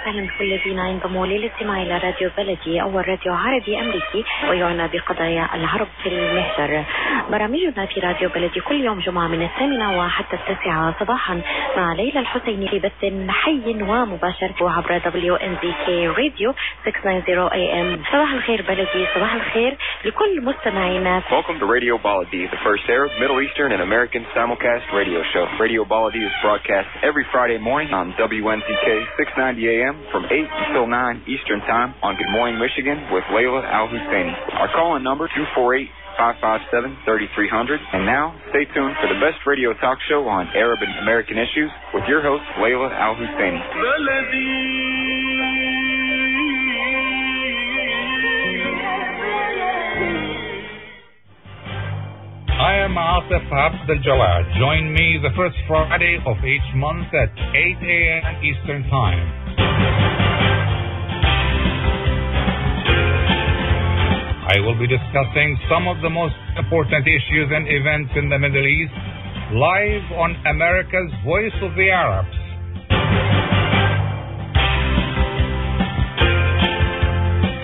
وسهلا بكل الذين ينضموا للاستماع إلى راديو بلدي، أول راديو عربي أمريكي ويعنى بقضايا العرب في المهجر. برامجنا في راديو بلدي كل يوم جمعة من 8 وحتى 9 صباحا مع ليلى الحسيني في بث حي ومباشر عبر WNZK راديو 690 AM. صباح الخير بلدي، صباح الخير لكل مستمعينا. Welcome to Radio Baladi, the first Arab, Middle Eastern, and American simulcast radio show. Radio Baladi is broadcast every Friday morning on WNZK 690 AM from 8 until 9 Eastern Time on Good Morning Michigan with Layla Al-Husseini. Our call-in number 248-557-3300. And now, stay tuned for the best radio talk show on Arab and American issues with your host, Layla Al-Husseini. I am Asif Abdel Jalal. Join me the first Friday of each month at 8 a.m. Eastern Time. I will be discussing some of the most important issues and events in the Middle East live on America's Voice of the Arabs.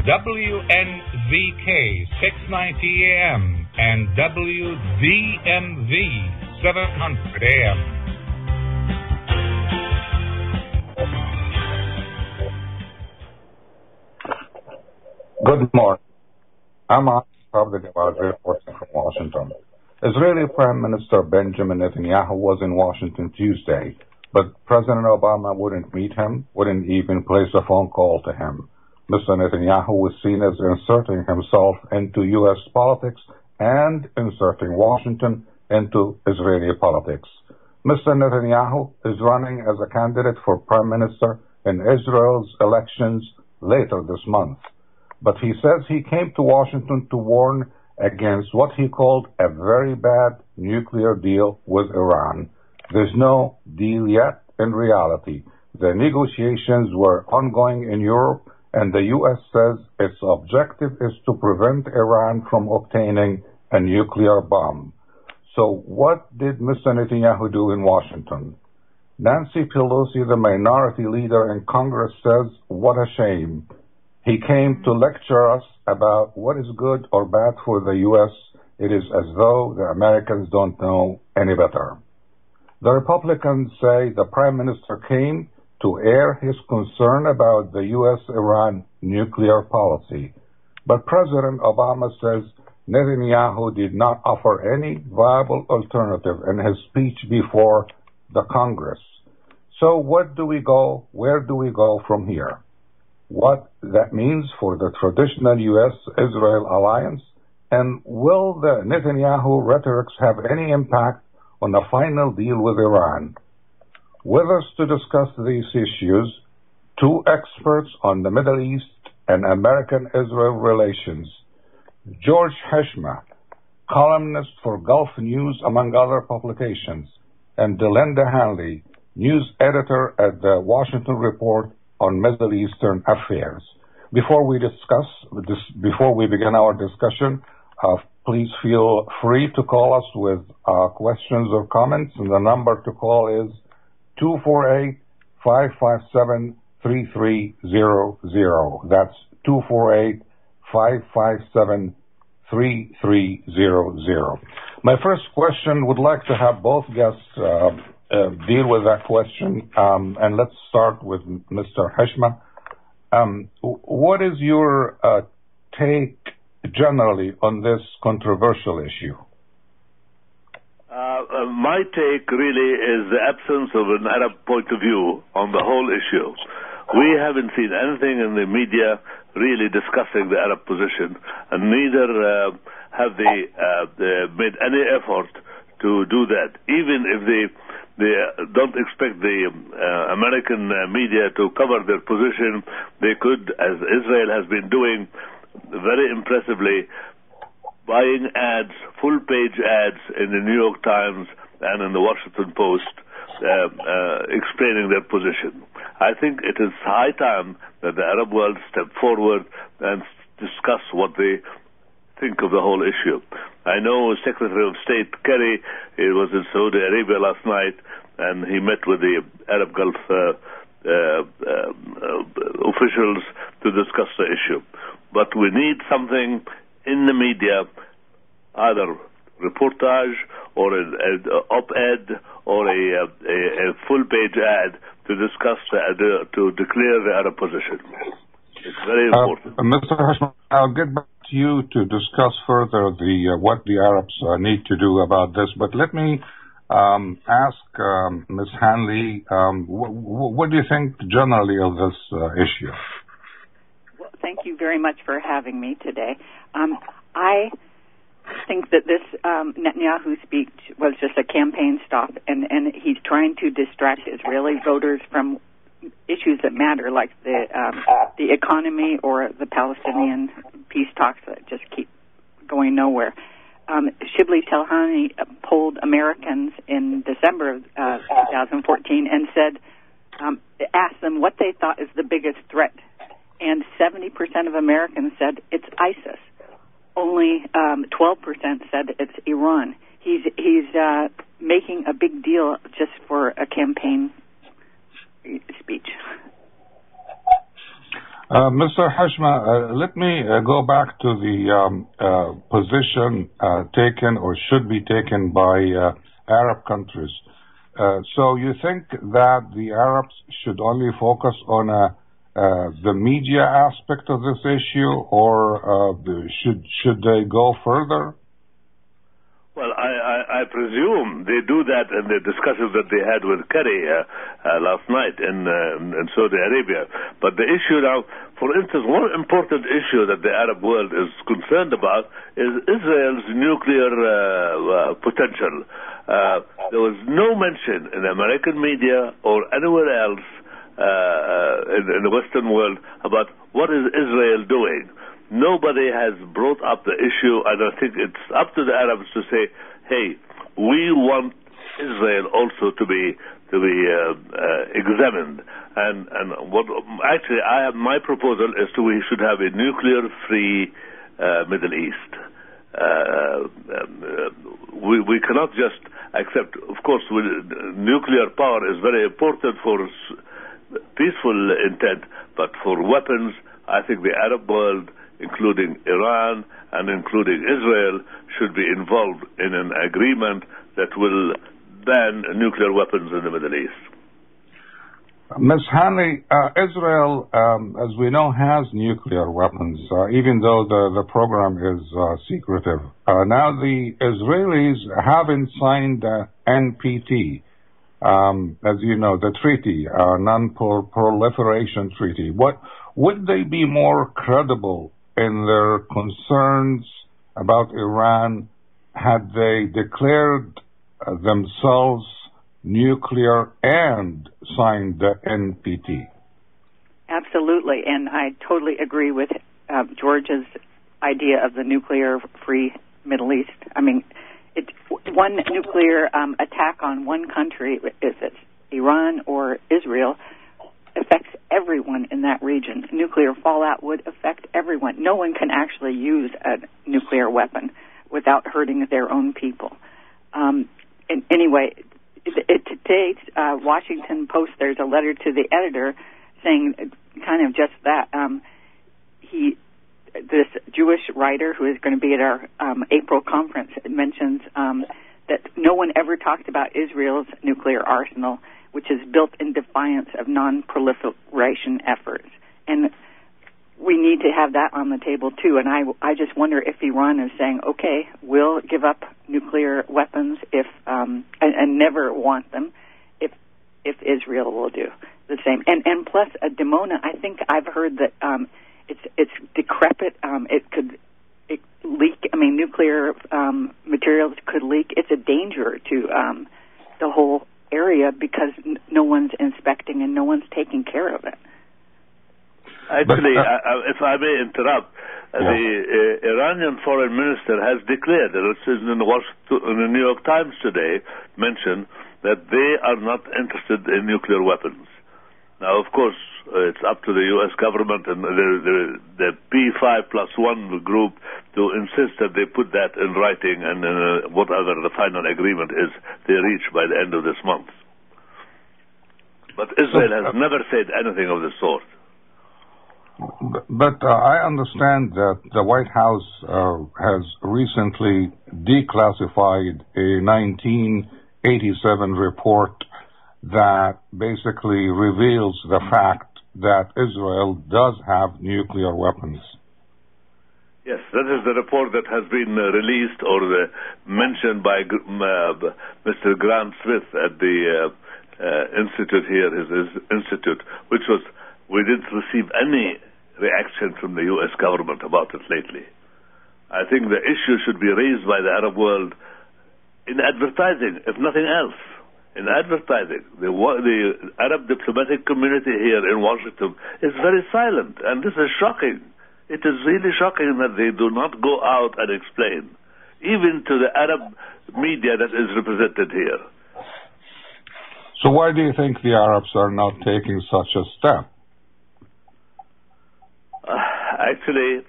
WNZK 690 AM and WDMV 700 AM. Good morning. I'm Abdel Jalal reporting from Washington. Israeli Prime Minister Benjamin Netanyahu was in Washington Tuesday, but President Obama wouldn't meet him, wouldn't even place a phone call to him. Mr. Netanyahu was seen as inserting himself into U.S. politics and inserting Washington into Israeli politics. Mr. Netanyahu is running as a candidate for Prime Minister in Israel's elections later this month. But he says he came to Washington to warn against what he called a very bad nuclear deal with Iran. There's no deal yet in reality. The negotiations were ongoing in Europe, and the U.S. says its objective is to prevent Iran from obtaining a nuclear bomb. So what did Mr. Netanyahu do in Washington? Nancy Pelosi, the minority leader in Congress, says, what a shame. He came to lecture us about what is good or bad for the U.S. It is as though the Americans don't know any better. The Republicans say the Prime Minister came to air his concern about the U.S.-Iran nuclear policy. But President Obama says Netanyahu did not offer any viable alternative in his speech before the Congress. So where do we go from here? What that means for the traditional U.S.-Israel alliance? And will the Netanyahu rhetorics have any impact on the final deal with Iran? With us to discuss these issues, two experts on the Middle East and American-Israel relations. George Heshma, columnist for Gulf News, among other publications, and Delinda Hanley, news editor at the Washington Report on Middle Eastern Affairs. Before we begin our discussion, please feel free to call us with questions or comments, and the number to call is 248-557-3300. That's 248-557-3300. My first question, would like to have both guests deal with that question, and let's start with Mr. Heshma. What is your take generally on this controversial issue? My take really is the absence of an Arab point of view on the whole issue. We haven't seen anything in the media really discussing the Arab position, and neither have they made any effort to do that. Even if they don't expect the American media to cover their position, they could, as Israel has been doing very impressively, buying ads, full-page ads in the New York Times and in the Washington Post, explaining their position. I think it is high time that the Arab world step forward and discuss what they think of the whole issue. I know Secretary of State Kerry, he was in Saudi Arabia last night, and he met with the Arab Gulf officials to discuss the issue. But we need something in the media, either reportage or an op-ed or a full-page ad to discuss, to declare the Arab position. It's very important. Mr. Hashmi, I'll get back to you to discuss further what the Arabs need to do about this. But let me ask Ms. Hanley, what do you think generally of this issue? Well, thank you very much for having me today. I think that this Netanyahu speech was just a campaign stop, and he's trying to distract Israeli voters from issues that matter, like the economy or the Palestinian peace talks that just keep going nowhere. Shibli Telhani polled Americans in December of 2014 and asked them what they thought is the biggest threat, and 70% of Americans said it's ISIS. Only 12% said it's Iran. He's making a big deal just for a campaign speech. Mr. Hashma, let me go back to the position taken or should be taken by Arab countries. So you think that the Arabs should only focus on the media aspect of this issue, or should they go further? Well, I presume they do that in the discussions that they had with Kerry last night in Saudi Arabia. But the issue now, for instance, one important issue that the Arab world is concerned about is Israel's nuclear potential. There was no mention in the American media or anywhere else in the Western world about what is Israel doing. Nobody has brought up the issue, and I think it's up to the Arabs to say, hey, we want Israel also to be examined. And what actually my proposal is we should have a nuclear-free Middle East. We cannot just accept, of course, nuclear power is very important for peaceful intent, but for weapons, I think the Arab world, including Iran and including Israel, should be involved in an agreement that will ban nuclear weapons in the Middle East. Ms. Hanley, Israel, as we know, has nuclear weapons, even though the program is secretive. Now the Israelis haven't signed NPT, as you know, the treaty, non-proliferation treaty. Would they be more credible in their concerns about Iran had they declared themselves nuclear and signed the NPT? Absolutely, and I totally agree with George's idea of the nuclear-free Middle East. I mean, one nuclear attack on one country, if it's Iran or Israel, affects everyone in that region. Nuclear fallout would affect everyone. No one can actually use a nuclear weapon without hurting their own people. And anyway, today's Washington Post, there's a letter to the editor saying kind of just that. This Jewish writer who is going to be at our April conference mentions that no one ever talked about Israel's nuclear arsenal, which is built in defiance of non-proliferation efforts. And we need to have that on the table, too. And I just wonder if Iran is saying, okay, we'll give up nuclear weapons and never want them if Israel will do the same. And plus, Dimona, I think I've heard that it's decrepit. It could leak. I mean, nuclear materials could leak. It's a danger to the whole area because no one's inspecting and no one's taking care of it. Actually, if I may interrupt, the Iranian foreign minister has declared, and it is in the New York Times today, mentioned that they are not interested in nuclear weapons. Now, of course, it's up to the U.S. government and the P5+1 group to insist that they put that in writing and whatever the final agreement is they reach by the end of this month. But Israel has never said anything of the sort. But I understand that the White House has recently declassified a 1987 report that basically reveals the fact that Israel does have nuclear weapons. Yes, that is the report that has been released or mentioned by Mr. Grant Smith at the institute here, his institute, which was, we didn't receive any reaction from the U.S. government about it lately. I think the issue should be raised by the Arab world in advertising, if nothing else. In advertising. The Arab diplomatic community here in Washington is very silent, and this is shocking. It is really shocking that they do not go out and explain, even to the Arab media that is represented here. So why do you think the Arabs are not taking such a step? Actually,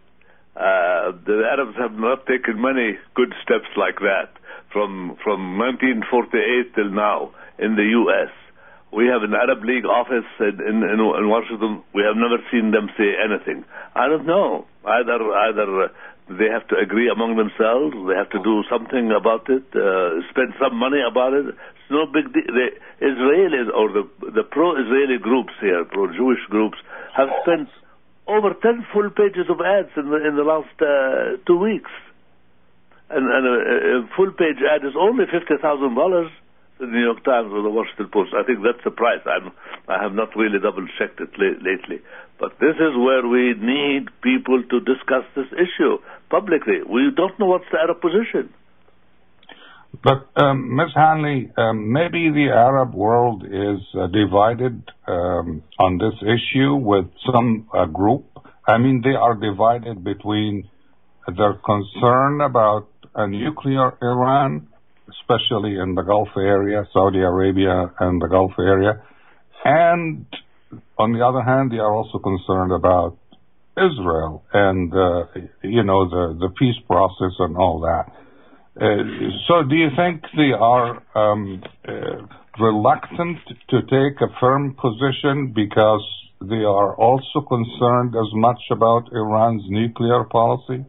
the Arabs have not taken many good steps like that from 1948 till now in the U.S. We have an Arab League office in Washington. We have never seen them say anything. I don't know. Either they have to agree among themselves, they have to do something about it, spend some money about it. It's no big deal. The Israelis or the pro-Israeli groups here, pro-Jewish groups, have spent over 10 full pages of ads in the last 2 weeks. And a full-page ad is only $50,000 in the New York Times or the Washington Post. I think that's the price. I have not really double-checked it lately. But this is where we need people to discuss this issue publicly. We don't know what's the Arab position. But, Ms. Hanley, maybe the Arab world is divided on this issue with some group. I mean, they are divided between their concern about a nuclear Iran, especially in the Gulf area, Saudi Arabia and the Gulf area. And on the other hand, they are also concerned about Israel and, the peace process and all that. So do you think they are reluctant to take a firm position because they are also concerned as much about Iran's nuclear policy?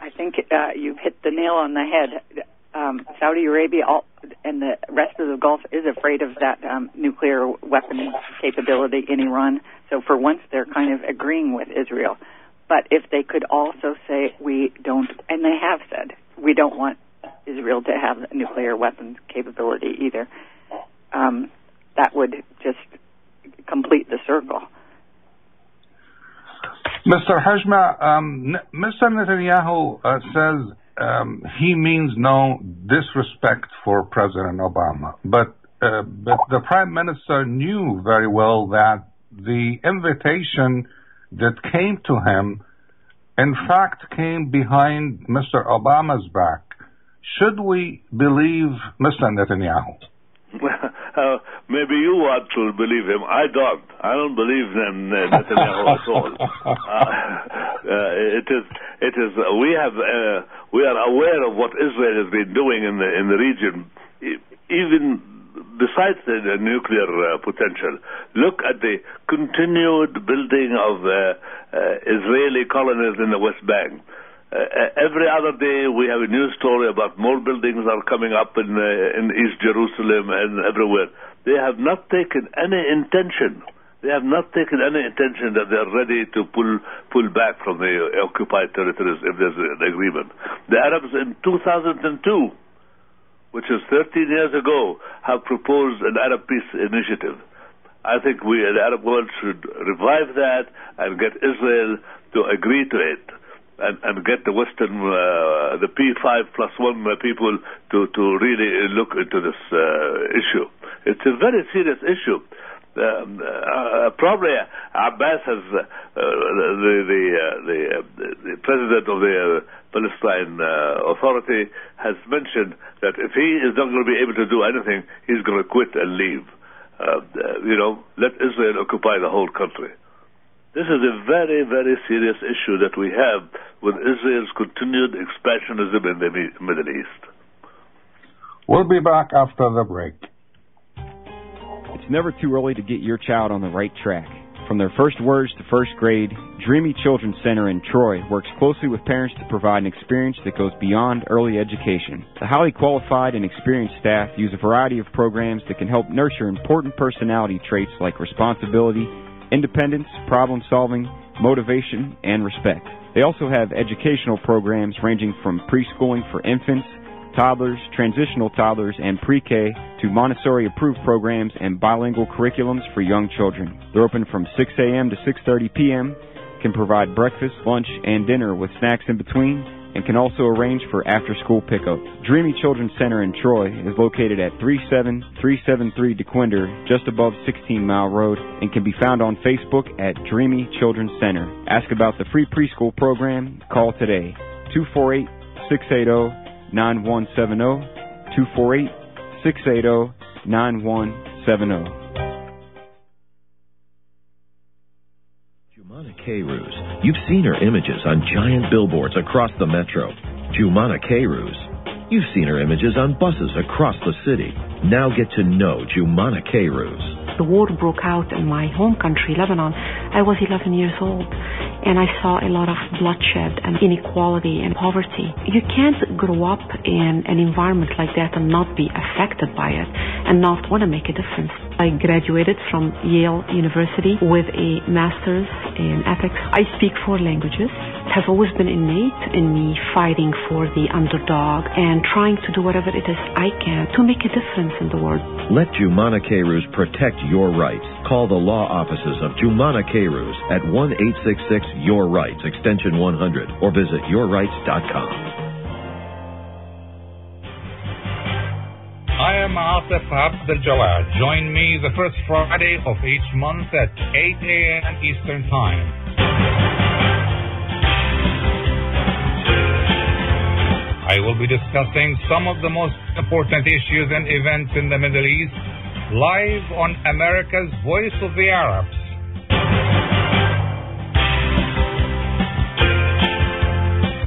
I think you've hit the nail on the head. Saudi Arabia and the rest of the Gulf is afraid of that nuclear weapon capability in Iran. So for once, they're kind of agreeing with Israel. But if they could also say, we don't, and they have said, we don't want Israel to have a nuclear weapons capability either, that would just complete the circle. Mr. Hajma, Mr. Netanyahu says he means no disrespect for President Obama, but the Prime Minister knew very well that the invitation that came to him, in fact, came behind Mr. Obama's back. Should we believe Mr. Netanyahu? Maybe you want to believe him. I don't believe Netanyahu at all. We are aware of what Israel has been doing in the region, even besides the nuclear potential. Look at the continued building of Israeli colonies in the West Bank. Every other day we have a news story about more buildings are coming up in East Jerusalem and everywhere. They have not taken any intention. They have not taken any intention that they are ready to pull back from the occupied territories if there's an agreement. The Arabs in 2002, which is 13 years ago, have proposed an Arab peace initiative. I think we, the Arab world, should revive that and get Israel to agree to it. And get the Western, the P5+1 people to really look into this issue. It's a very serious issue. Probably Abbas has, the president of the Palestine Authority, has mentioned that if he is not going to be able to do anything, he's going to quit and leave. Let Israel occupy the whole country. This is a very, very serious issue that we have with Israel's continued expansionism in the Middle East. We'll be back after the break. never too early to get your child on the right track. From their first words to first grade, Dreamy Children's Center in Troy works closely with parents to provide an experience that goes beyond early education. The highly qualified and experienced staff use a variety of programs that can help nurture important personality traits like responsibility, independence, problem solving, motivation, and respect. They also have educational programs ranging from preschooling for infants, toddlers, transitional toddlers, and pre-K to Montessori-approved programs and bilingual curriculums for young children. They're open from 6 a.m. to 6:30 p.m., can provide breakfast, lunch, and dinner with snacks in between, and can also arrange for after-school pickup. Dreamy Children's Center in Troy is located at 37373 DeQuinder, just above 16 Mile Road, and can be found on Facebook at Dreamy Children's Center. Ask about the free preschool program. Call today, 248-680-9170, 248-680-9170. Jumana K-Ruse. You've seen her images on giant billboards across the metro. Jumana K-Ruse. You've seen her images on buses across the city. Now get to know Jumana K-Ruse. The war broke out in my home country, Lebanon. I was 11 years old, and I saw a lot of bloodshed and inequality and poverty. You can't grow up in an environment like that and not be affected by it and not want to make a difference. I graduated from Yale University with a master's in ethics. I speak 4 languages. It has always been innate in me fighting for the underdog and trying to do whatever it is I can to make a difference in the world. Let Jumana K-Ruse protect your rights. Call the law offices of Jumana K-Ruse at 1-866-YOUR-RIGHTS, extension 100, or visit yourrights.com. I am Atif Abdel-Jawad. Join me the first Friday of each month at 8 a.m. Eastern Time. I will be discussing some of the most important issues and events in the Middle East live on America's Voice of the Arabs.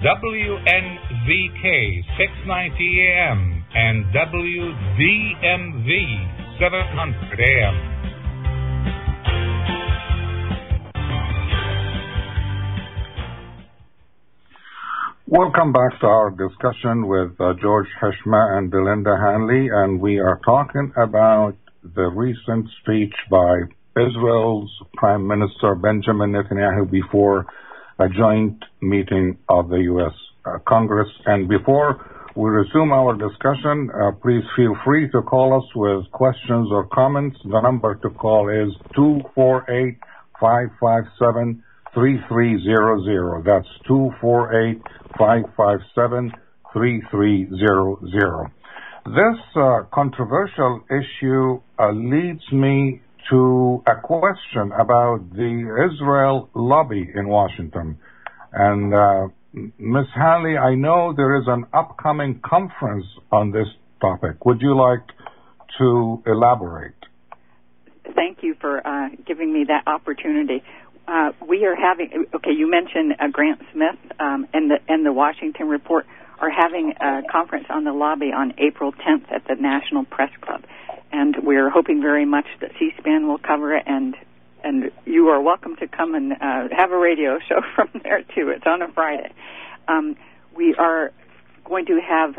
WNZK 690 AM and WDMV 700 AM. Welcome back to our discussion with George Heshma and Belinda Hanley, and we are talking about the recent speech by Israel's Prime Minister Benjamin Netanyahu before a joint meeting of the U.S. Congress. And before we resume our discussion, please feel free to call us with questions or comments. The number to call is 248-557-3300. That's 248-557-3300. This controversial issue leads me to a question about the Israel lobby in Washington. And Ms. Hanley, I know there is an upcoming conference on this topic. Would you like to elaborate? Thank you for giving me that opportunity. We are having, you mentioned Grant Smith and the Washington Report are having a conference on the lobby on April 10th at the National Press Club. And we're hoping very much that C-SPAN will cover it, and you are welcome to come and have a radio show from there, too. It's on a Friday. We are going to have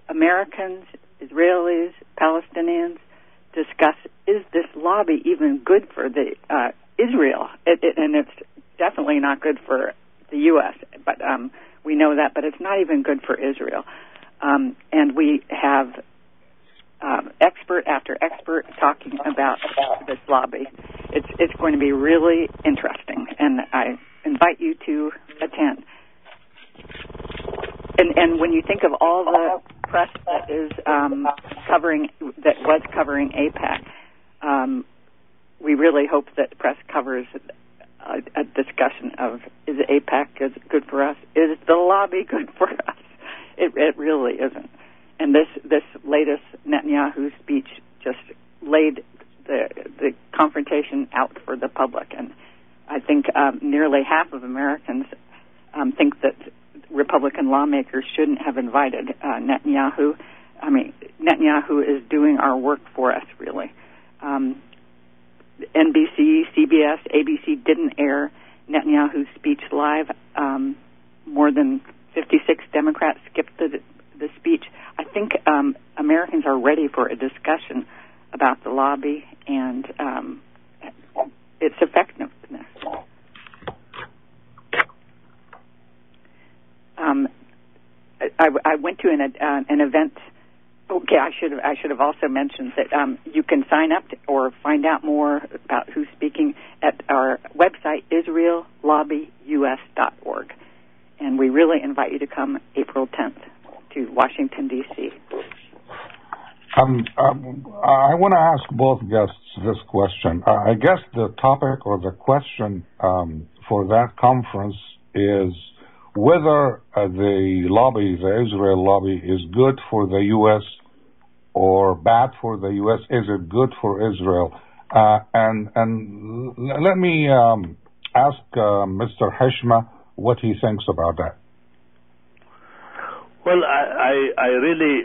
Americans, Israelis, Palestinians discuss, is this lobby even good for the Israel? And it's definitely not good for the U.S., but we know that, but it's not even good for Israel. And we have expert after expert talking about this lobby. It's going to be really interesting, and I invite you to attend. And when you think of all the press that is was covering AIPAC, we really hope that the press covers a discussion of, is AIPAC good for us? Is the lobby good for us? It really isn't. And this latest Netanyahu speech just laid the confrontation out for the public. And I think nearly half of Americans think that Republican lawmakers shouldn't have invited Netanyahu. I mean, Netanyahu is doing our work for us, really. NBC, CBS, ABC didn't air Netanyahu's speech live. More than 56 Democrats skipped the speech. I think Americans are ready for a discussion about the lobby and its effectiveness. I went to an event. Okay, I should have also mentioned that you can sign up or find out more about who's speaking at our website, israellobbyus.org. And we really invite you to come April 10th to Washington, D.C. I want to ask both guests this question. I guess the topic or the question for that conference is whether the Israel lobby, is good for the U.S. or bad for the U.S. Is it good for Israel? And let me ask Mr. Heshma what he thinks about that. Well, I really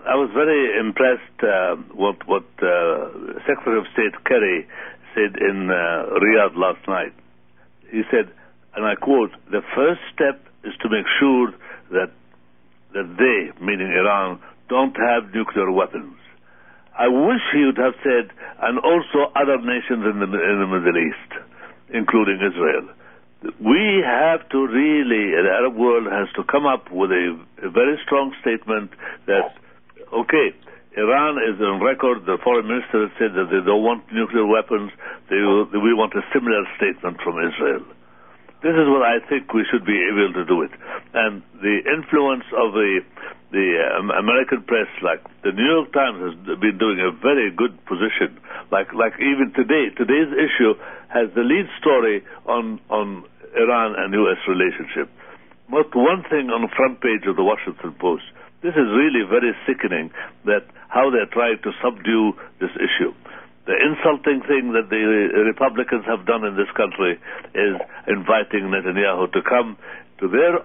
I was very impressed what Secretary of State Kerry said in Riyadh last night. He said, and I quote, "The first step is to make sure that they, meaning Iran, don't have nuclear weapons." I wish he would have said, and also other nations in the Middle East, including Israel. We have to really, the Arab world has to come up with a very strong statement that, okay, Iran is on record, the foreign minister said that they don't want nuclear weapons, we want a similar statement from Israel. This is what I think we should be able to do it. And the influence of the American press, like the New York Times has been doing a very good position. Like even today's issue has the lead story on Iran and U.S. relationship. Not one thing on the front page of the Washington Post. This is really very sickening that how they're trying to subdue this issue. The insulting thing that the Republicans have done in this country is inviting Netanyahu to come to their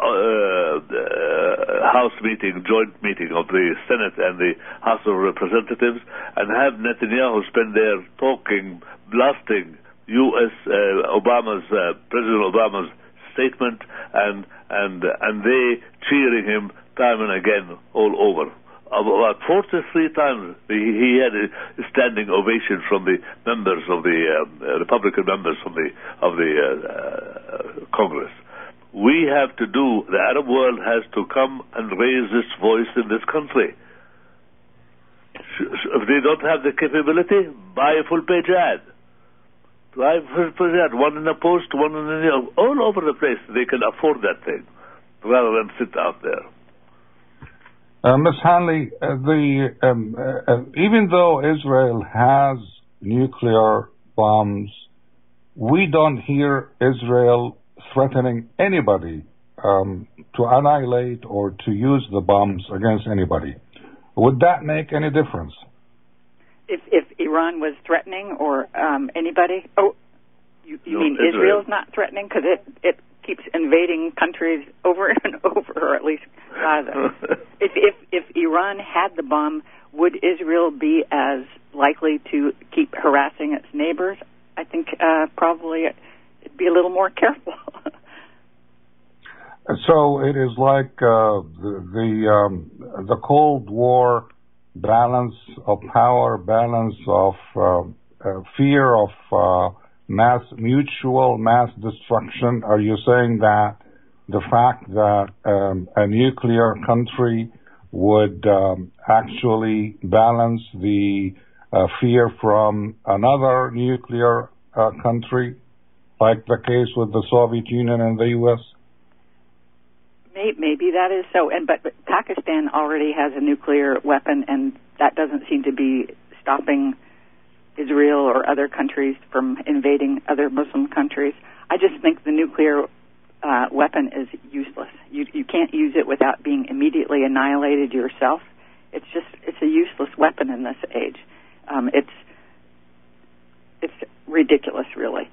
House meeting, joint meeting of the Senate and the House of Representatives, and have Netanyahu spend there talking, blasting U.S. President Obama's statement, and they cheering him time and again all over. About 43 times he had a standing ovation from the members of the Republican members of the Congress. We have to the Arab world has to come and raise its voice in this country. If they don't have the capability, buy a full-page ad. Buy a full-page ad, one in the Post, one in the all over the place. They can afford that thing rather than sit out there. Ms. Hanley, even though Israel has nuclear bombs, we don't hear Israel threatening anybody to annihilate or to use the bombs against anybody. Would that make any difference? If Iran was threatening or anybody? Oh, you mean Israel's not threatening because it keeps invading countries over and over, or at least Gaza. If Iran had the bomb, would Israel be as likely to keep harassing its neighbors? I think probably it'd be a little more careful. So it is like the Cold War balance of power, balance of fear of mutual mass destruction. Are you saying that the fact that a nuclear country would actually balance the fear from another nuclear country, like the case with the Soviet Union and the U.S.? Maybe that is so, but Pakistan already has a nuclear weapon, and that doesn't seem to be stopping Israel or other countries from invading other Muslim countries. I just think the nuclear weapon is useless. You can't use it without being immediately annihilated yourself. It's a useless weapon in this age. It's ridiculous, really.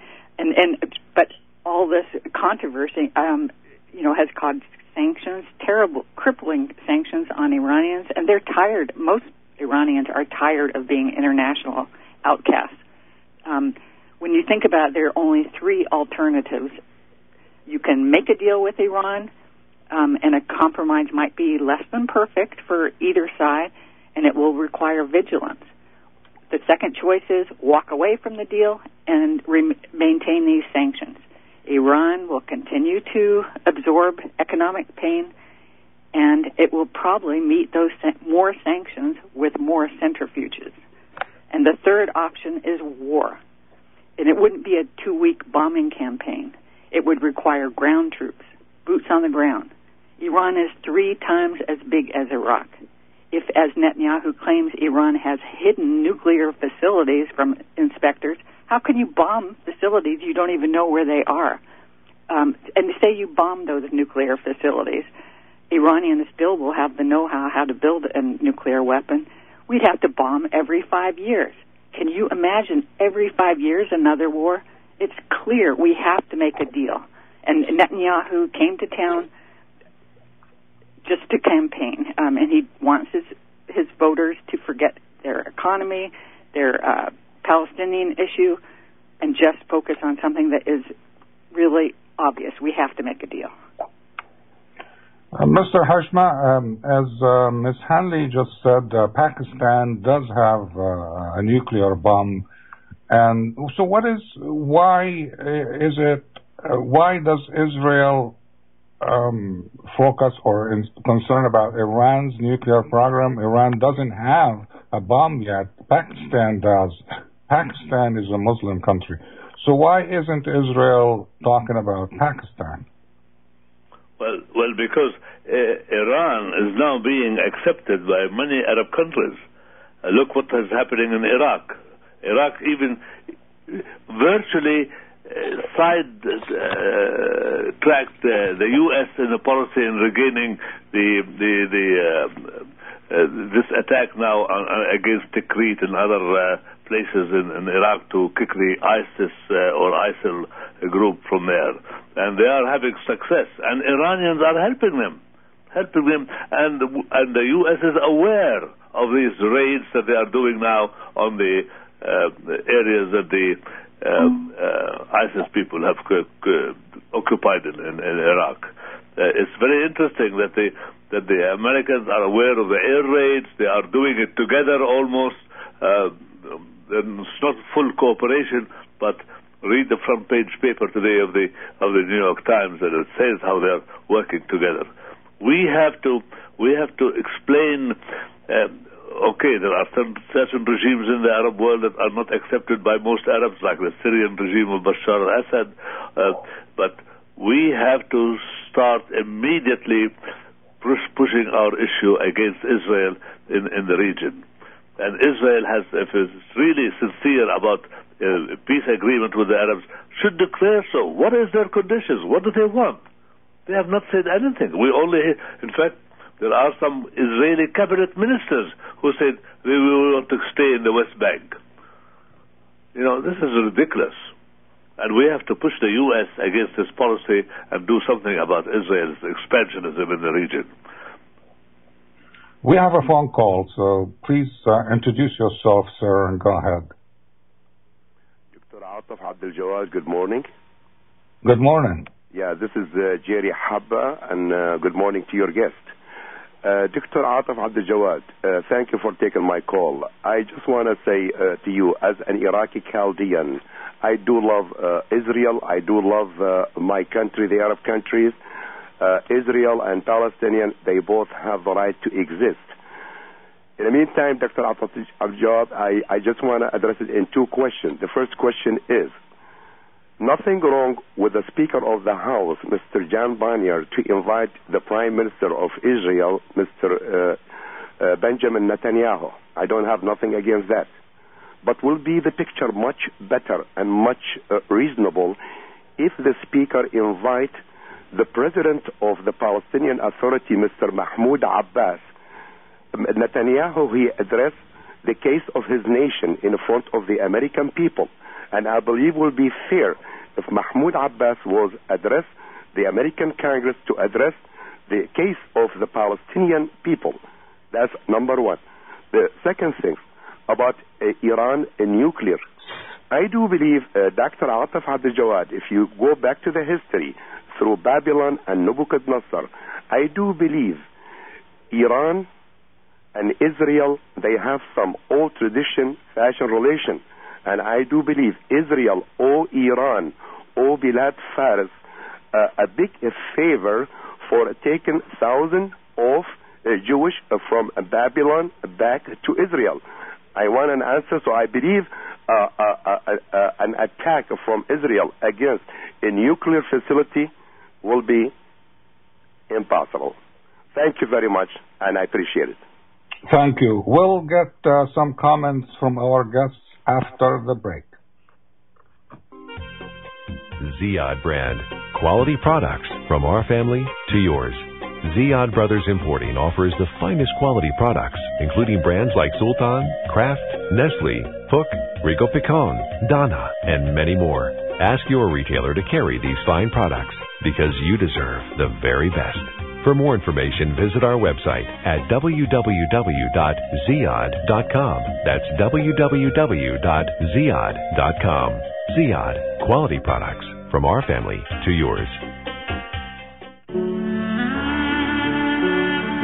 But all this controversy, has caused sanctions, terrible, crippling sanctions on Iranians, and they're tired. Most Iranians are tired of being international outcasts. When you think about it, there are only three alternatives. You can make a deal with Iran, and a compromise might be less than perfect for either side, and it will require vigilance. The second choice is walk away from the deal and maintain these sanctions. Iran will continue to absorb economic pain, and it will probably meet those more sanctions with more centrifuges. And the third option is war. And it wouldn't be a 2-week bombing campaign. It would require ground troops, boots on the ground. Iran is 3 times as big as Iraq. If, as Netanyahu claims, Iran has hidden nuclear facilities from inspectors, how can you bomb facilities you don't even know where they are? And say you bomb those nuclear facilities, Iranians still will have the know-how how to build a nuclear weapon. We'd have to bomb every 5 years. Can you imagine every 5 years another war? It's clear we have to make a deal. And Netanyahu came to town just to campaign, and he wants his voters to forget their economy, their Palestinian issue, and just focus on something that is really obvious. We have to make a deal. Mr. Hashma, as Ms. Hanley just said, Pakistan does have a nuclear bomb, and so why does Israel focus or is concerned about Iran's nuclear program? Iran doesn't have a bomb yet. Pakistan does. Pakistan is a Muslim country. So why isn't Israel talking about Pakistan? Well, because Iran is now being accepted by many Arab countries. Look what is happening in Iraq. Iraq even virtually tracked the U.S. in the policy in regaining this attack now against Tikrit and other places in Iraq to kick the ISIS or ISIL group from there. And they are having success. And Iranians are helping them. And the U.S. is aware of these raids that they are doing now on the areas that the ISIS people have occupied in Iraq. It's very interesting that the Americans are aware of the air raids. They are doing it together almost. It's not full cooperation, but read the front page paper today of the New York Times, and it says how they are working together. We have to explain. Okay, there are certain regimes in the Arab world that are not accepted by most Arabs, like the Syrian regime of Bashar al-Assad, but we have to start immediately pushing our issue against Israel in the region. And Israel if it's really sincere about a peace agreement with the Arabs, should declare so. What is their conditions? What do they want? They have not said anything. In fact, there are some Israeli cabinet ministers who said we want to stay in the West Bank. This is ridiculous. And we have to push the U.S. against this policy and do something about Israel's expansionism in the region. We have a phone call, so please introduce yourself, sir, and go ahead. Dr. Ataf Abdel Jawad, good morning. Good morning. Yeah, this is Jerry Habba, and good morning to your guest. Dr. Ataf Abdel Jawad, thank you for taking my call. I just want to say to you, as an Iraqi Chaldean, I do love Israel. I do love my country, the Arab countries. Israel and Palestinian, they both have the right to exist. In the meantime, Dr. Ataf Abdel Jawad, I just want to address it in 2 questions. The first question is, nothing wrong with the Speaker of the House, Mr. John Barnier, to invite the Prime Minister of Israel, Mr. Benjamin Netanyahu. I don't have nothing against that. But will be the picture much better and much reasonable if the Speaker invite the President of the Palestinian Authority, Mr. Mahmoud Abbas. Netanyahu, he addressed the case of his nation in front of the American people. And I believe will be fair if Mahmoud Abbas was address the American Congress to address the case of the Palestinian people. That's number one. The second thing, about Iran nuclear. I do believe, Dr. Atif Abdul Jawad, if you go back to the history through Babylon and Nebuchadnezzar, I do believe Iran and Israel, they have some old tradition, fashion relation. And I do believe Israel owe Iran, owe Bilad Faris, a big favor for taking thousands of Jewish from Babylon back to Israel. I want an answer, so I believe an attack from Israel against a nuclear facility will be impossible. Thank you very much, and I appreciate it. Thank you. We'll get some comments from our guests after the break. Ziad brand. Quality products from our family to yours. Ziad Brothers Importing offers the finest quality products, including brands like Sultan, Kraft, Nestle, Hook, Rico Picon, Donna, and many more. Ask your retailer to carry these fine products because you deserve the very best. For more information, visit our website at www.ziad.com. That's www.ziad.com. Ziad, quality products from our family to yours.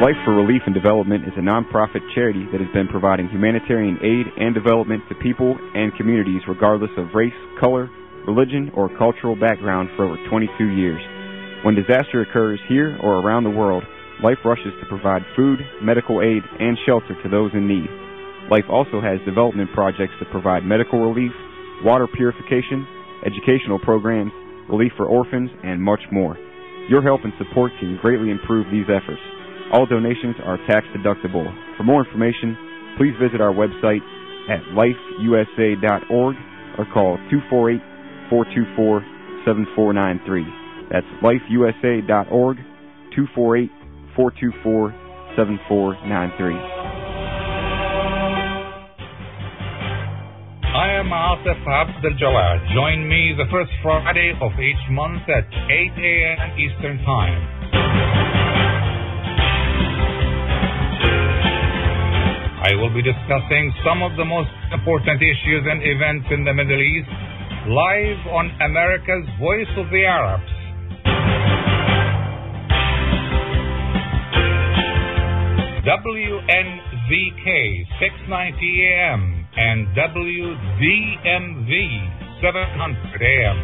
Life for Relief and Development is a nonprofit charity that has been providing humanitarian aid and development to people and communities regardless of race, color, religion, or cultural background for over 22 years. When disaster occurs here or around the world, Life rushes to provide food, medical aid, and shelter to those in need. Life also has development projects that provide medical relief, water purification, educational programs, relief for orphans, and much more. Your help and support can greatly improve these efforts. All donations are tax deductible. For more information, please visit our website at lifeusa.org or call 248-424-7493. That's lifeusa.org, 248-424-7493. I am Atif Abdul Jawad. Join me the first Friday of each month at 8 a.m. Eastern Time. I will be discussing some of the most important issues and events in the Middle East live on America's Voice of the Arabs. WNZK 690 AM and WDMV 700 AM.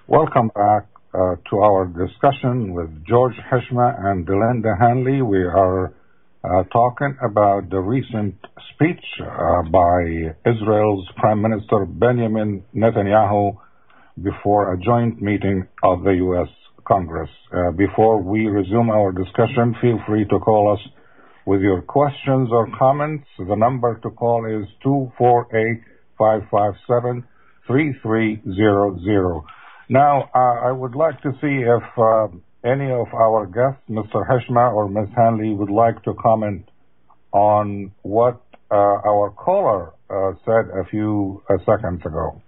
Welcome back to our discussion with George Heshma and Delinda Hanley. We are talking about the recent speech by Israel's Prime Minister Benjamin Netanyahu before a joint meeting of the U.S. Congress. Before we resume our discussion, feel free to call us with your questions or comments. The number to call is 248-557-3300. Now, I would like to see if any of our guests, Mr. Heshma or Ms. Hanley, would like to comment on what our caller said a few seconds ago.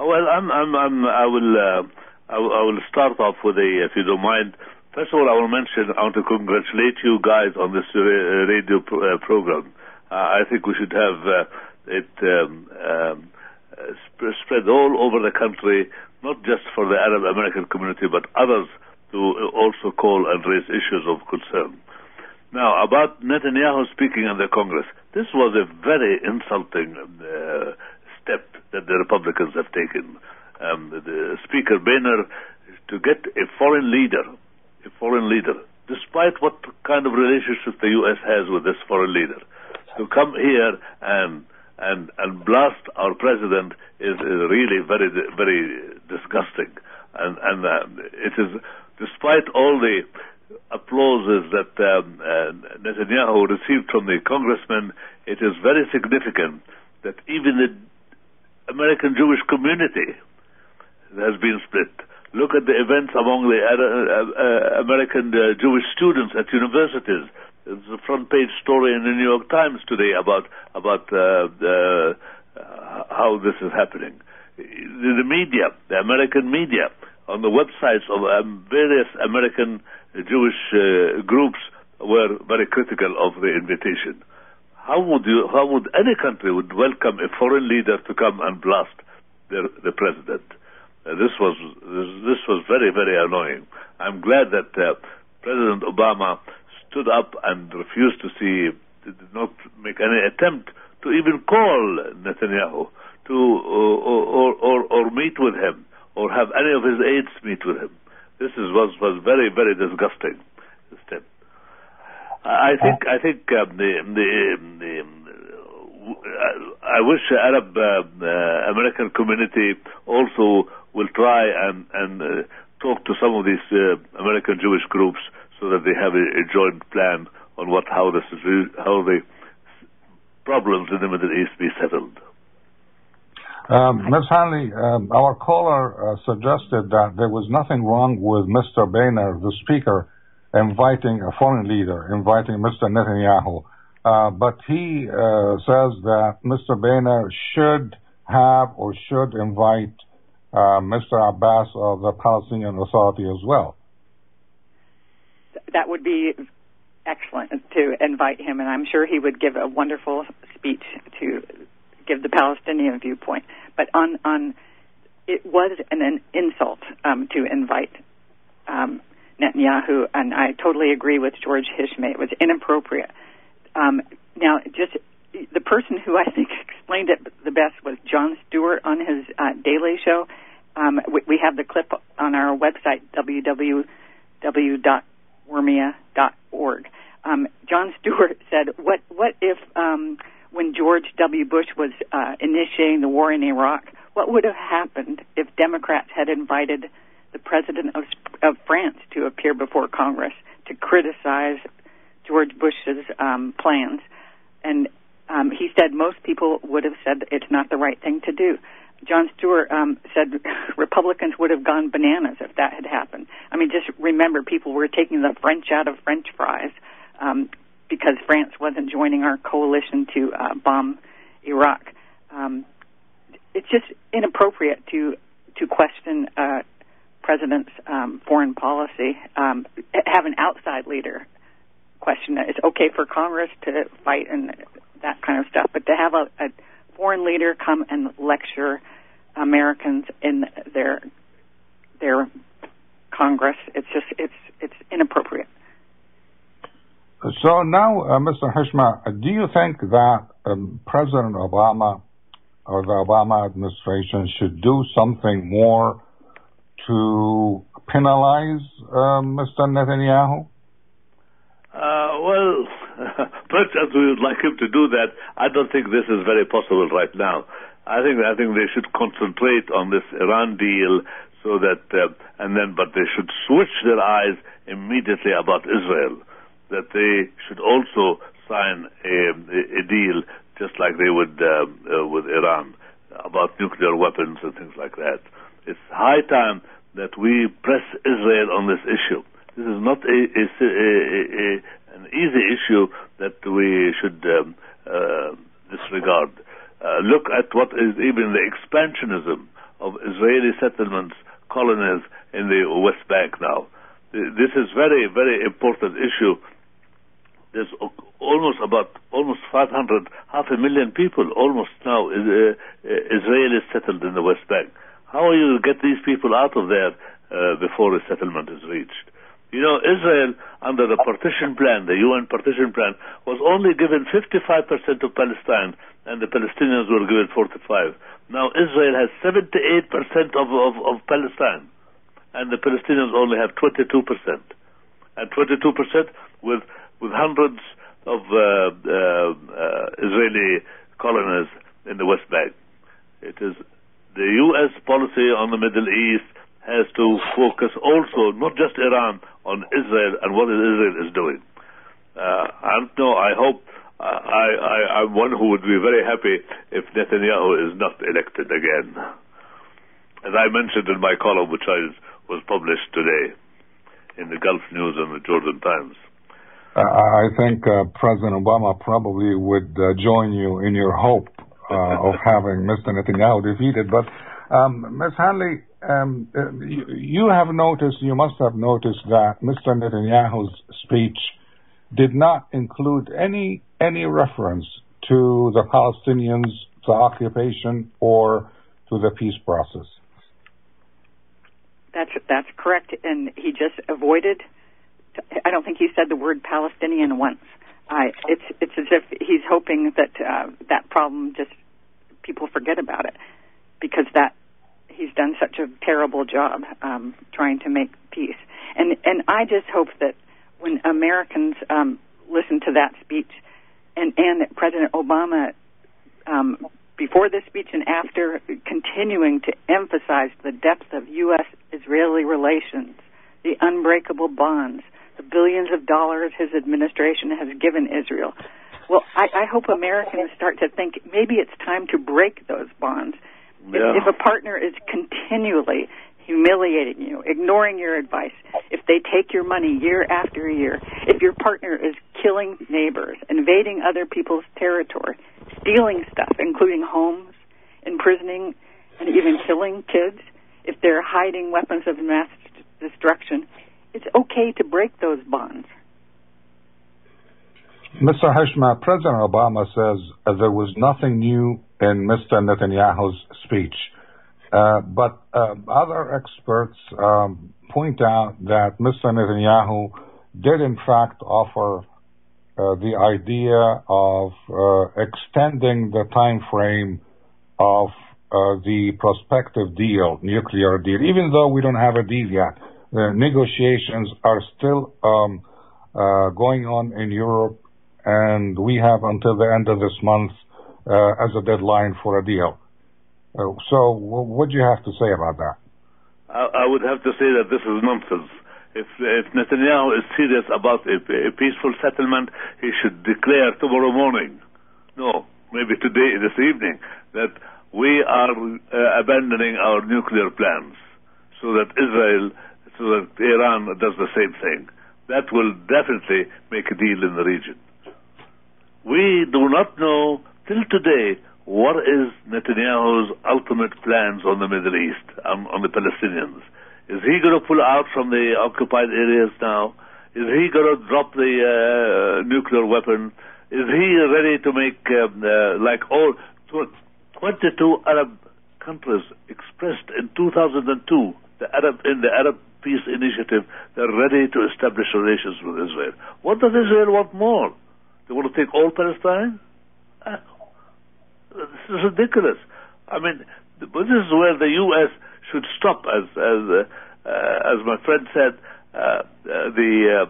Well, I will start off with if you don't mind. First of all, I want to congratulate you guys on this radio program. I think we should have it spread all over the country, not just for the Arab American community, but others to also call and raise issues of concern. Now, about Netanyahu speaking in the Congress, this was a very insulting step that the Republicans have taken. The Speaker Boehner, to get a foreign leader, despite what kind of relationship the U.S. has with this foreign leader, to come here and blast our president is really very, very disgusting. And it is, despite all the applauses that Netanyahu received from the congressmen, it is very significant that even the American Jewish community has been split. Look at the events among the American Jewish students at universities. It's a front page story in the New York Times today about how this is happening. The media, the American media, on the websites of various American Jewish groups were very critical of the invitation. How would any country would welcome a foreign leader to come and blast the president? This was very, very annoying. I'm glad that President Obama stood up and refused to did not make any attempt to even call Netanyahu to or meet with him or have any of his aides meet with him. This was very, very disgusting step. I think I wish the Arab American community also will try and talk to some of these American Jewish groups so that they have a joint plan on how the problems in the Middle East be settled. Ms. Hanley, our caller suggested that there was nothing wrong with Mr. Boehner, the speaker, inviting a foreign leader, inviting Mr. Netanyahu. But he says that Mr. Boehner should invite Mr. Abbas of the Palestinian Authority as well. That would be excellent to invite him, and I'm sure he would give a wonderful speech to give the Palestinian viewpoint. But it was an insult to invite Netanyahu, and I totally agree with George Hishmeh. It was inappropriate. Now, just the person who I think explained it the best was Jon Stewart on his Daily Show. We have the clip on our website, www.wormia.org. Jon Stewart said, what if when George W. Bush was initiating the war in Iraq, what would have happened if Democrats had invited the president of France to appear before Congress to criticize George Bush's plans? And he said most people would have said it's not the right thing to do. Jon Stewart said Republicans would have gone bananas if that had happened. I mean, just remember, people were taking the French out of French fries because France wasn't joining our coalition to bomb Iraq. It's just inappropriate to question president's foreign policy. Have an outside leader question it. It's okay for Congress to fight and that kind of stuff, but to have a foreign leader come and lecture Americans in their Congress, it's inappropriate. So now, Mr. Hishmeh, do you think that President Obama or the Obama administration should do something more to penalize Mr. Netanyahu? Well, much as we would like him to do that, I don't think this is very possible right now. I think they should concentrate on this Iran deal so that, but they should switch their eyes immediately about Israel. That they should also sign a deal just like they would with Iran about nuclear weapons and things like that. It's high time that we press Israel on this issue. This is not an easy issue that we should disregard. Look at what is even the expansionism of Israeli settlements, colonies in the West Bank now. This is very, very important issue. There's almost 500,000 people almost now Israelis settled in the West Bank. How are you to get these people out of there before a settlement is reached? You know, Israel, under the partition plan, the UN partition plan, was only given 55% of Palestine, and the Palestinians were given 45%. Now Israel has 78% of Palestine, and the Palestinians only have 22%. And 22% with hundreds of Israeli colonies in the West Bank. It is the U.S. policy on the Middle East has to focus also, not just Iran, on Israel and what Israel is doing. I hope I'm one who would be very happy if Netanyahu is not elected again. As I mentioned in my column, which was published today in the Gulf News and the Jordan Times. I think President Obama probably would join you in your hope of having Mr. Netanyahu defeated. But Ms. Hanley, you have noticed, you must have noticed that Mr. Netanyahu's speech did not include any reference to the Palestinians, the occupation, or to the peace process. That's correct, and he just avoided. I don't think he said the word Palestinian once. It's as if he's hoping that that problem just people forget about it, because that he's done such a terrible job trying to make peace. And I just hope that when Americans listen to that speech, and that President Obama, before this speech and after, continuing to emphasize the depth of U.S.-Israeli relations, the unbreakable bonds, the billions of dollars his administration has given Israel. Well, I hope Americans start to think maybe it's time to break those bonds. Yeah. If a partner is continually humiliating you, ignoring your advice, if they take your money year after year, if your partner is killing neighbors, invading other people's territory, stealing stuff, including homes, imprisoning, and even killing kids, if they're hiding weapons of mass destruction, it's okay to break those bonds. Mr. Hashma, President Obama says there was nothing new in Mr. Netanyahu's speech. But other experts point out that Mr. Netanyahu did in fact offer the idea of extending the time frame of the prospective deal, nuclear deal, even though we don't have a deal yet. The negotiations are still going on in Europe, and we have until the end of this month as a deadline for a deal. So what do you have to say about that? I would have to say that this is nonsense. If Netanyahu is serious about a peaceful settlement, he should declare tomorrow morning, no, maybe today, this evening, that we are abandoning our nuclear plans so that Iran does the same thing. That will definitely make a deal in the region. We do not know till today what is Netanyahu's ultimate plans on the Middle East, on the Palestinians. Is he going to pull out from the occupied areas now? Is he going to drop the nuclear weapon? Is he ready to make, like all 22 Arab countries expressed in 2002, in the Arab Peace Initiative, they're ready to establish relations with Israel. What does Israel want more? They want to take all Palestine? This is ridiculous. I mean, this is where the U.S. should stop, as my friend said, the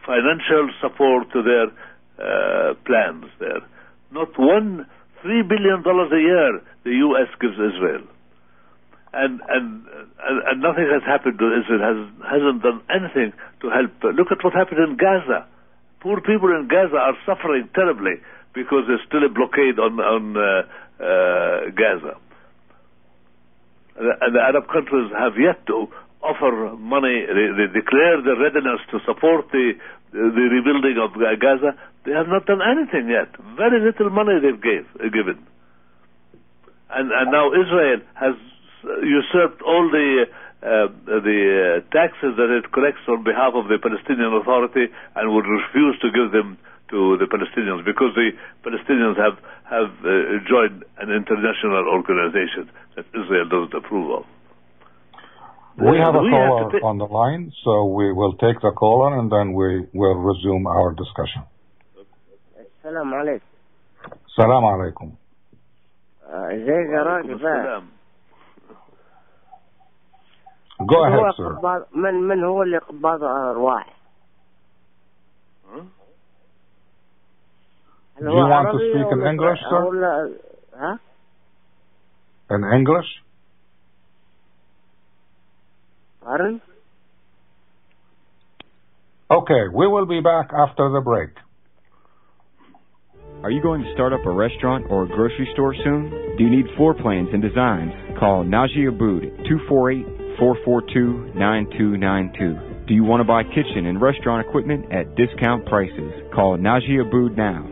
financial support to their plans there. Not $3 billion a year the U.S. gives Israel, and nothing has happened to Israel. Hasn't done anything to help. Look at what happened in Gaza. Poor people in Gaza are suffering terribly because there's still a blockade on Gaza. And the Arab countries have yet to offer money. They declare their readiness to support the rebuilding of Gaza. They have not done anything yet. Very little money they've given. And now Israel has usurped all the taxes that it collects on behalf of the Palestinian Authority and would refuse to give them to the Palestinians because the Palestinians have joined an international organization that Israel doesn't approve of. We have a caller on the line, so we will take the caller and then we will resume our discussion. السلام عليكم. السلام عليكم. ازيك يا راجل بقى؟ Go ahead, sir. من هو اللي قبض الأرواح؟ Do you want to speak in English, sir? Huh? In English? Pardon? Okay, we will be back after the break. Are you going to start up a restaurant or a grocery store soon? Do you need floor plans and designs? Call Najee Abood at 248-442-9292. Do you want to buy kitchen and restaurant equipment at discount prices? Call Najee Abood now,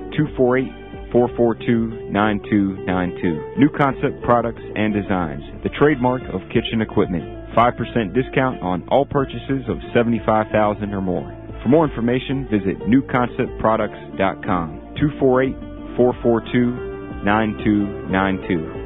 248-442-9292. New Concept Products and Designs, the trademark of kitchen equipment. 5% discount on all purchases of $75,000 or more. For more information, visit newconceptproducts.com. 248-442-9292.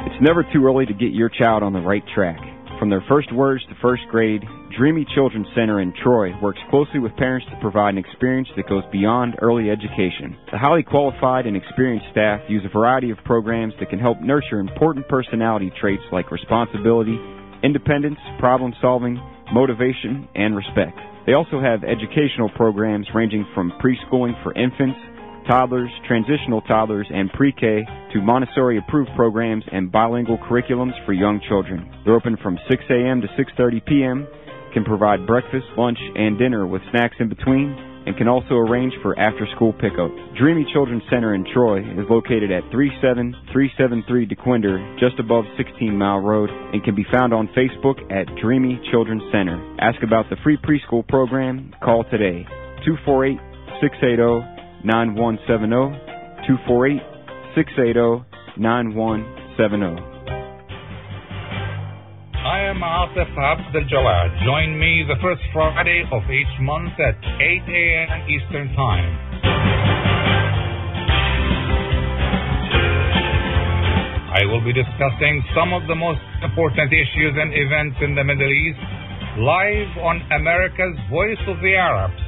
It's never too early to get your child on the right track. From their first words to first grade, Dreamy Children's Center in Troy works closely with parents to provide an experience that goes beyond early education. The highly qualified and experienced staff use a variety of programs that can help nurture important personality traits like responsibility, independence, problem solving, motivation, and respect. They also have educational programs ranging from preschooling for infants, toddlers, transitional toddlers, and pre-K to Montessori-approved programs and bilingual curriculums for young children. They're open from 6 a.m. to 6:30 p.m., can provide breakfast, lunch, and dinner with snacks in between, and can also arrange for after-school pickup. Dreamy Children's Center in Troy is located at 37373 DeQuinder, just above 16 Mile Road, and can be found on Facebook at Dreamy Children's Center. Ask about the free preschool program. Call today, 248-680-9170, 248-680-9170. I am Atif Abdel-Jawad. Join me the first Friday of each month at 8 a.m. Eastern Time. I will be discussing some of the most important issues and events in the Middle East live on America's Voice of the Arabs.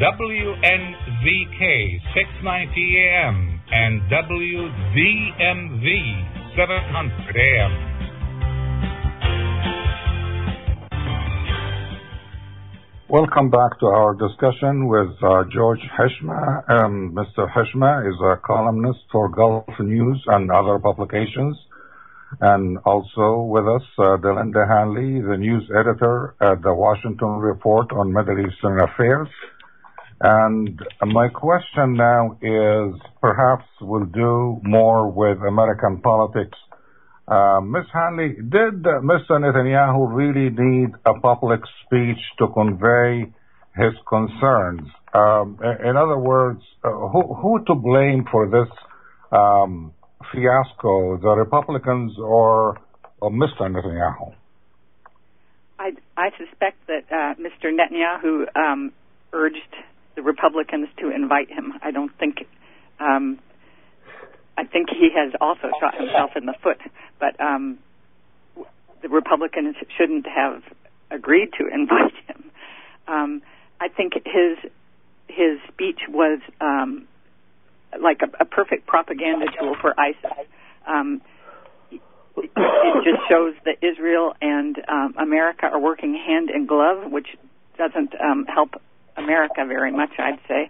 WNZK 690 AM and WDMV 700 AM. Welcome back to our discussion with George Hishma. Mr. Hishma is a columnist for Gulf News and other publications. And also with us, Delinda Hanley, the news editor at the Washington Report on Middle Eastern Affairs. And my question now is, perhaps we'll do more with American politics. Ms. Hanley, did Mr. Netanyahu really need a public speech to convey his concerns? In other words, who to blame for this fiasco, the Republicans or Mr. Netanyahu? I suspect that Mr. Netanyahu urged the Republicans to invite him. I don't think. I think he has also shot himself in the foot. But the Republicans shouldn't have agreed to invite him. I think his speech was like a perfect propaganda tool for ISIS. It just shows that Israel and America are working hand in glove, which doesn't help America very much, I'd say.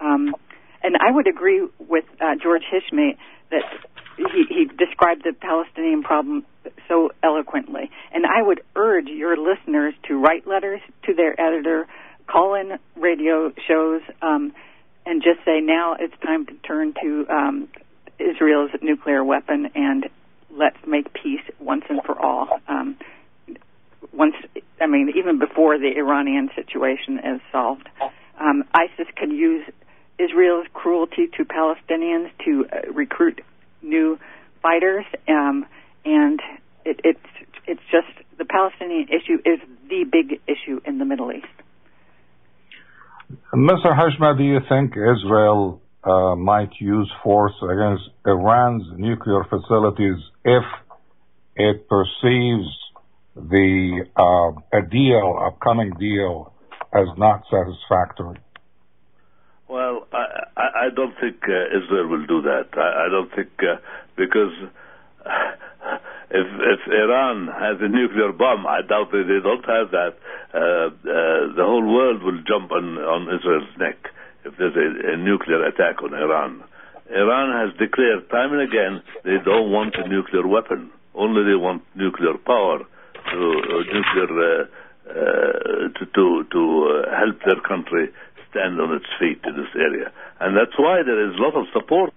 And I would agree with George Hishma that he described the Palestinian problem so eloquently. And I would urge your listeners to write letters to their editor, call in radio shows, and just say, now it's time to turn to Israel's nuclear weapon and let's make peace once and for all. Even before the Iranian situation is solved. ISIS can use Israel's cruelty to Palestinians to recruit new fighters, and it's just the Palestinian issue is the big issue in the Middle East. Mr. Hishma, do you think Israel might use force against Iran's nuclear facilities if it perceives the upcoming deal as not satisfactory? Well, I don't think Israel will do that. I don't think because if Iran has a nuclear bomb, I doubt that they don't have that. The whole world will jump on Israel's neck if there's a nuclear attack on Iran. Iran has declared time and again they don't want a nuclear weapon. Only they want nuclear power to help their country stand on its feet in this area, and that's why there is a lot of support.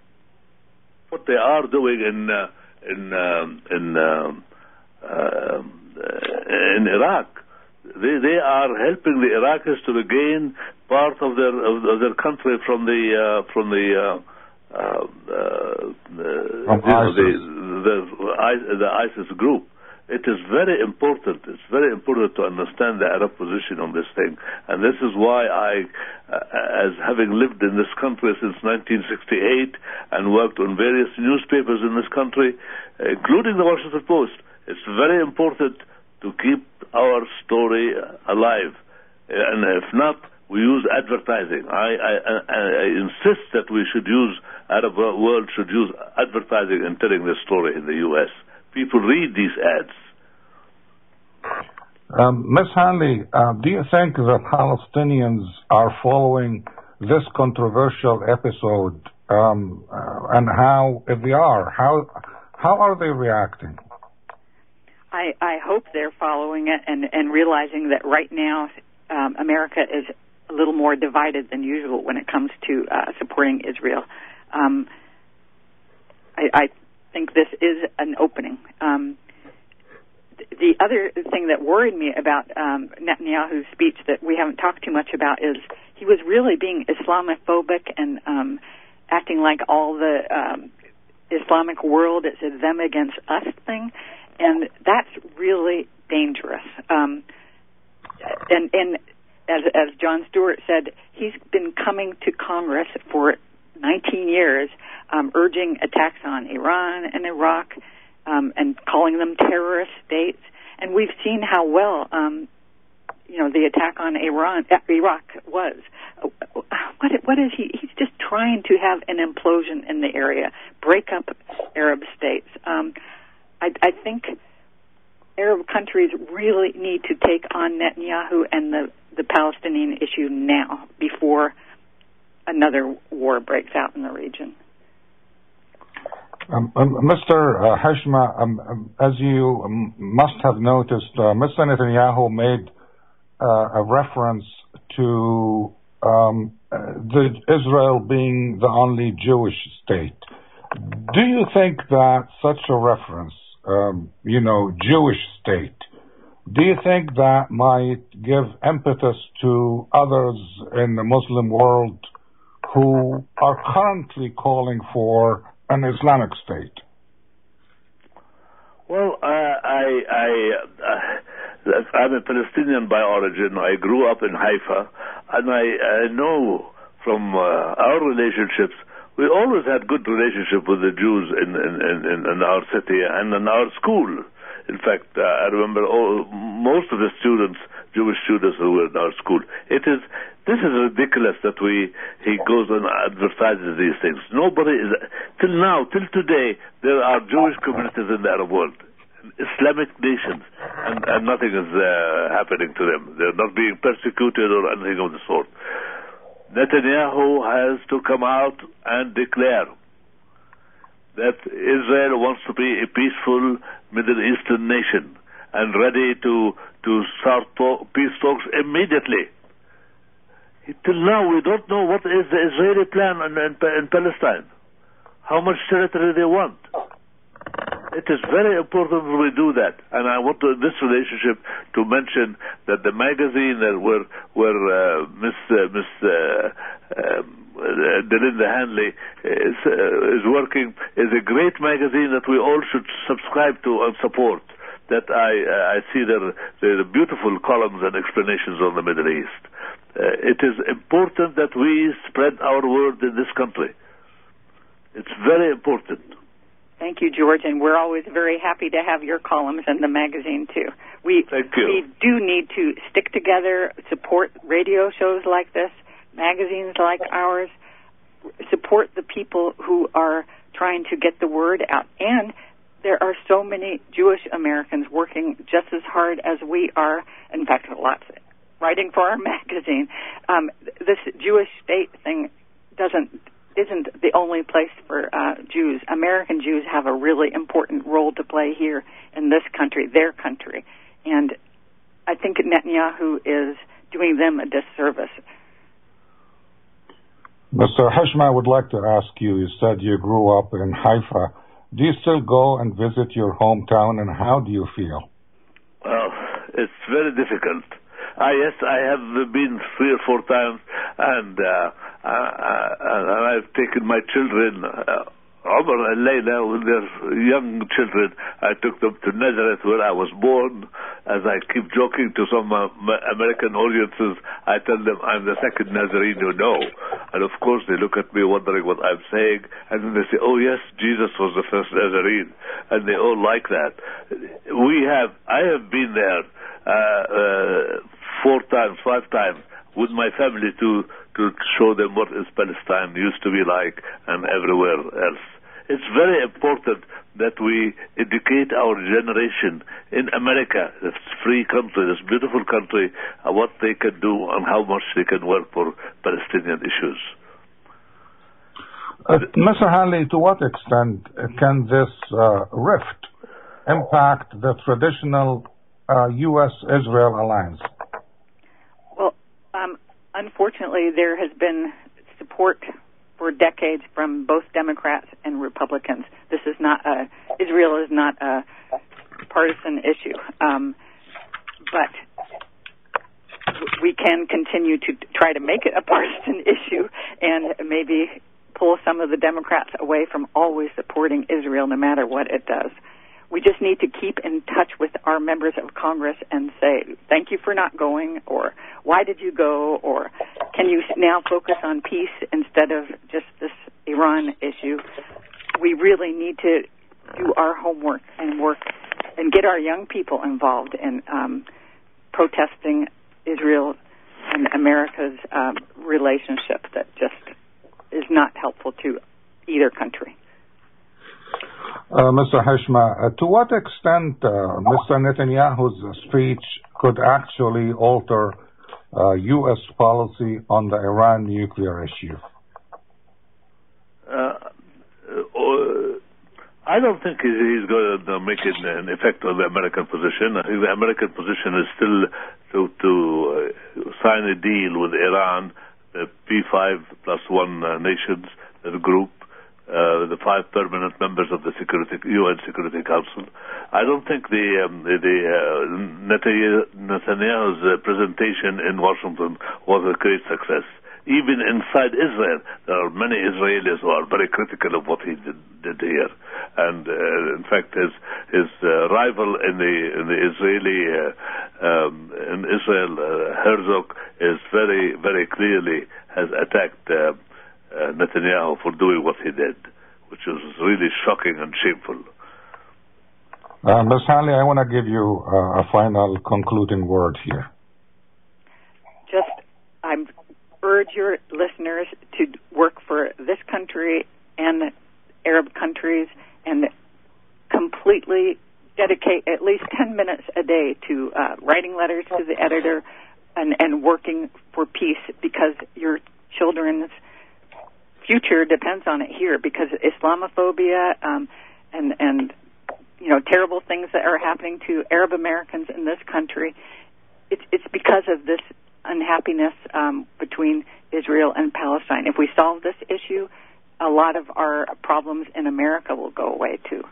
What they are doing in Iraq, They are helping the Iraqis to regain part of their country from the ISIS group. It is very important. It's very important to understand the Arab position on this thing. And this is why I, as having lived in this country since 1968 and worked on various newspapers in this country, including the Washington Post, it's very important to keep our story alive. And if not, we use advertising. I insist that we should use, Arab world should use advertising in telling the story in the U.S. People read these ads. Ms. Hanley, do you think the Palestinians are following this controversial episode? And how, if they are, how are they reacting? I hope they're following it and realizing that right now America is a little more divided than usual when it comes to supporting Israel. I think this is an opening. The other thing that worried me about Netanyahu's speech that we haven't talked too much about is he was really being Islamophobic and acting like all the Islamic world is a them against us thing, and that's really dangerous. And as Jon Stewart said, he's been coming to Congress for 19 years, urging attacks on Iran and Iraq, and calling them terrorist states. And we've seen how well, the attack on Iraq was. What is he? He's just trying to have an implosion in the area, break up Arab states. I think Arab countries really need to take on Netanyahu and the Palestinian issue now before another war breaks out in the region. Mr. Hashma, as you must have noticed, Mr. Netanyahu made a reference to Israel being the only Jewish state. Do you think that such a reference, Jewish state, do you think that might give impetus to others in the Muslim world who are currently calling for an Islamic state? Well, I'm a Palestinian by origin. I grew up in Haifa, and I know from our relationships, we always had good relationship with the Jews in our city and in our school. In fact, I remember most of the students, Jewish students who were in our school. This is ridiculous that he goes and advertises these things. Nobody is, till today, there are Jewish communities in the Arab world, Islamic nations, and nothing is happening to them. They're not being persecuted or anything of the sort. Netanyahu has to come out and declare that Israel wants to be a peaceful Middle Eastern nation and ready to start peace talks immediately. Till now, we don't know what is the Israeli plan in Palestine, how much territory they want. It is very important that we do that. And I want to, in this relationship, to mention that the magazine where Miss Delinda Hanley is working is a great magazine that we all should subscribe to and support. That I see the beautiful columns and explanations on the Middle East. It is important that we spread our word in this country. It's very important. Thank you, George, and we're always very happy to have your columns in the magazine, too. Thank you. We do need to stick together, support radio shows like this, magazines like ours, support the people who are trying to get the word out. And there are so many Jewish Americans working just as hard as we are, in fact, lots writing for our magazine. This Jewish state thing isn't the only place for Jews. American Jews have a really important role to play here in this country, their country. And I think Netanyahu is doing them a disservice. Mr. Hashma, I would like to ask you, you said you grew up in Haifa. Do you still go and visit your hometown, and how do you feel? Well, it's very difficult. Yes, I have been 3 or 4 times, and I've taken my children, Omar and Layla, when they're young children. I took them to Nazareth, where I was born. As I keep joking to some American audiences, I tell them I'm the second Nazarene you know. And of course they look at me wondering what I'm saying, and then they say, oh yes, Jesus was the first Nazarene. And they all like that. I have been there 4 times, 5 times, with my family to show them what is Palestine used to be like and everywhere else. It's very important that we educate our generation in America, this free country, this beautiful country, what they can do and how much they can work for Palestinian issues. Mr. Hanley, to what extent can this rift impact the traditional U.S.-Israel alliance? Well, unfortunately, there has been support for decades from both Democrats and Republicans. This is not Israel is not a partisan issue, but we can continue to try to make it a partisan issue and maybe pull some of the Democrats away from always supporting Israel no matter what it does. We just need to keep in touch with our members of Congress and say, thank you for not going, or why did you go, or can you now focus on peace instead of just this Iran issue? We really need to do our homework and work and get our young people involved in protesting Israel and America's relationship that just is not helpful to either country. Mr. Hashma, to what extent Mr. Netanyahu's speech could actually alter U.S. policy on the Iran nuclear issue? I don't think he's going to make it an effect on the American position. I think the American position is still to sign a deal with Iran, the P5+1 nations, the group, the 5 permanent members of the UN Security Council. I don't think Netanyahu's presentation in Washington was a great success. Even inside Israel, there are many Israelis who are very critical of what he did here. And in fact, his rival in the Israeli in Israel, Herzog, is very, very clearly has attacked Netanyahu for doing what he did, which was really shocking and shameful. Ms. Hanley, I want to give you a final concluding word here. I urge your listeners to work for this country and Arab countries and completely dedicate at least 10 minutes a day to writing letters to the editor and working for peace, because your children's future depends on it here, because Islamophobia and terrible things that are happening to Arab Americans in this country, it's because of this unhappiness between Israel and Palestine. If we solve this issue, a lot of our problems in America will go away too.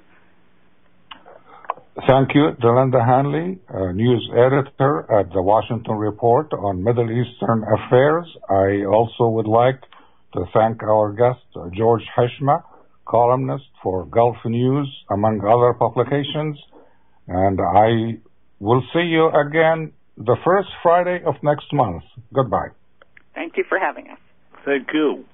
Thank you, Delinda Hanley, news editor at the Washington Report on Middle Eastern Affairs. I also would like to thank our guest, George Hashma, columnist for Gulf News, among other publications. And I will see you again the first Friday of next month. Goodbye. Thank you for having us. Thank you.